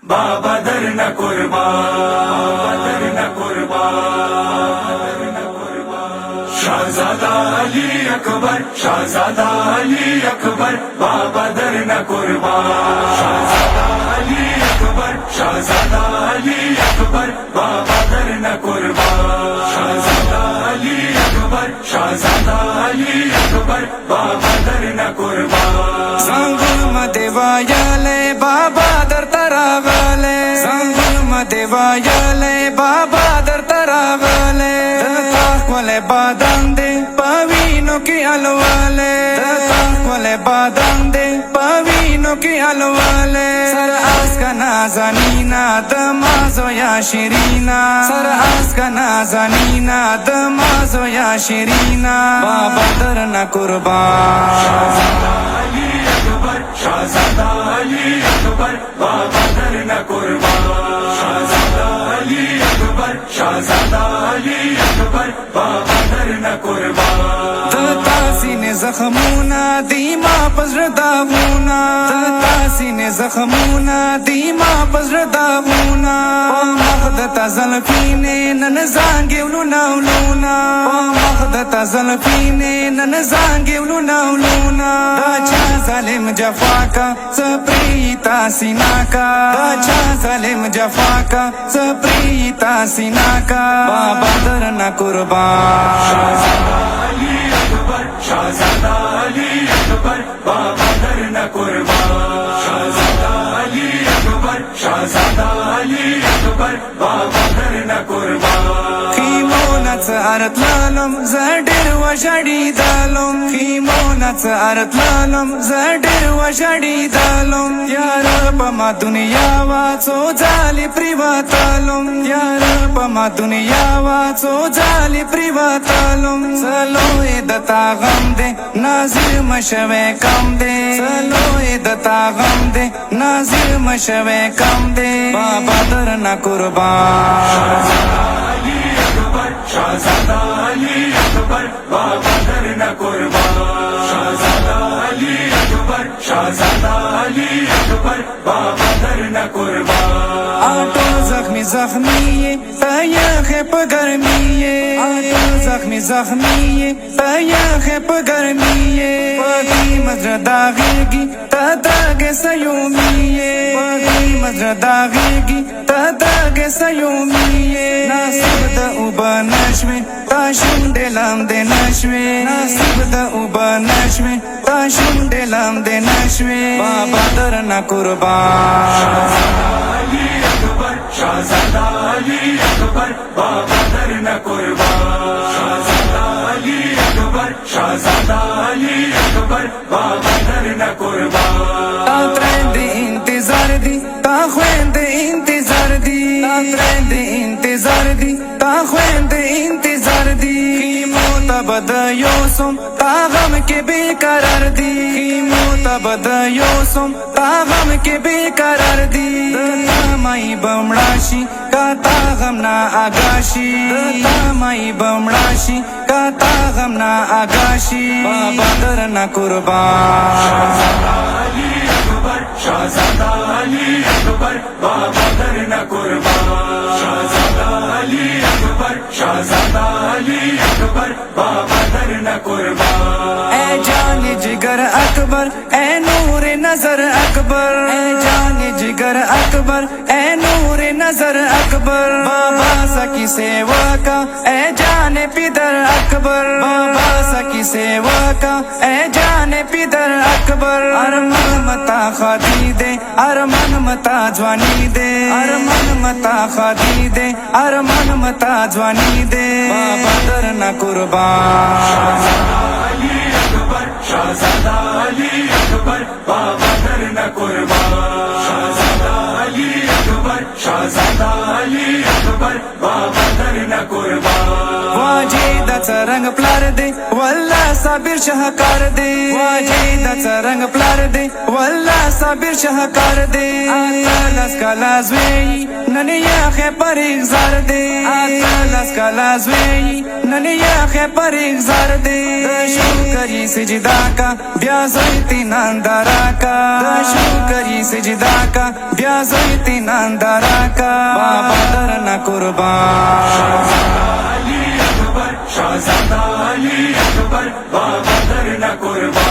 बाबा दर न कुर्बान शाहजादा अली अकबर शाहजादा अली अकबर बाबा दर न कुर्बान शाहजादा अली अकबर शाहजादा अली अकबर बाबा दर न कुर्बान शाहजादा अली अकबर शाहजादा अली अकबर बाबा दर न कुर्बान सांगुल मदेवायले बाबा दर तरावले सांगुल मदेवायले बाबा दर तरावले कोले बादाम दे पवीनो की अलवाले कोले बादाम दे पवीनो की अलवाले सर आस का नाज़नीना दमाज़ो या शिरीना सर आस का नाज़नीना दमाज़ो या शिरीना बाबा दर न कुर्बान शाहजादा अली अकबर शाहजादा अली अकबर बाबा दर न कुर्बान शाहजादा अली अकबर शाहजादा अली अकबर बाबा दर न कुर्बान तासीने जख्मूना दीमा पजर दागूना तासीने जख्मूना दीमा पजर दागूना मखदता ज़ल्फीने नन ज़ांगेवलू नावलूना मखदता ज़ल्फीने नन ज़ांगेवलू नावलूना दाचा ज़ालिम जफाका सप्रीता सिनाका दाचा ज़ालिम जफाका सप्रीता सिनाका बाबा दर न कुर्बान शाहजादा अली अकबर शाहजादा अली अकबर बाबा दर न कुर्बान शाहजादा अली अकबर शाहजादा अली अकबर बाबा दर न कुर्बान खीमोनाच अर्थ लालम जडीर वशाडी दालम खीमोनाच अर्थ लालम जडीर वशाडी दालम यार पमा दुनिया वाचो जाली प्रिवातालम यार पमा दुनिया वाचो जाली प्रिवातालम चलो ए दता गम दे नाजिर मशवे कम दे चलो ए दता गम दे नाजिर मशवे कम दे बाबा दर न कुर्बान शाहजादा अली अकबर शाहजादा अली अकबर बाबा दर न कुर्बान शाहजादा अली अकबर शाहजादा अली अकबर बाबा दर न कुर्बान आटो जख्मी जख्मीये तयाखे पगर्मीये आटो जख्मी जख्मीये तयाखे पगर्मीये पगी मजर दागेगी तदागे सयोमीये पगी मजर दागेगी तदागे सयोमीये नासिब द उबा नश्वे ताशुम डेलाम दे नश्वे नासिब द उबा नश्वे ताशुम डेलाम दे नश्वे बाबा दर न कुर्बान अली अकबर शाहजादा अली अकबर बाबा दर न कुर्बान शाहजादा अली अकबर शाहजादा अली अकबर बाबा दर न कुर्बान तात्रेंद इंतजार दी ताख्वेंद इंतजार दी तात्रेंद इंतजार दी ताख्वेंद इंतजार दी मोतबद योसम तागम के बेकरार दी मोतबद योसम तागम के बेकरार दी माई बमड़ाशी का तागम ना आगाशी माई बमड़ाशी का तागम ना आगाशी बाबा दर न कुर्बान शाहजादा अली अकबर शाहजादा अली अकबर बाबा दर न कुर्बान शाहजादा अली अकबर शाहजादा अली अकबर बाबा दर न कुर्बान ए जान जिगर अकबर ए नूर नजर अकबर ए जान जिगर अकबर ए नूर नजर अकबर बाबा सकी सेवा का ए जाने पिदर अकबर बाबा सकी सेवा का ए जाने पिदर अकबर अरमान मता खादी दे अरमान मता जवानी दे अरमान मता खादी दे अरमान मता जवानी दे बाबा दर न कुर्बान अली अकबर शाहजादा अली अकबर बाबा दर न कुर्बान शाहजादा अली अकबर शाहजादा अली अकबर बाबा दर न कुर्बान वाजिदाचा रंग प्लार दे वल्ला साबिर शाहकार दे वाजिदाचा रंग प्लार दे वल्ला साबिर शाहकार दे आतालास कालास वेई ननिया खे परीक जार दे आतालास कालास वेई ननिया खे परीक जार दे शुकरी सजदा का ब्याज़ोई तीनांदारा का शुकरी सजदा का ब्याज़ोई तीनांदारा का बाबा दर न कुर्बान शाहज़ादा अली अकबर बाबा दर न कुर्बान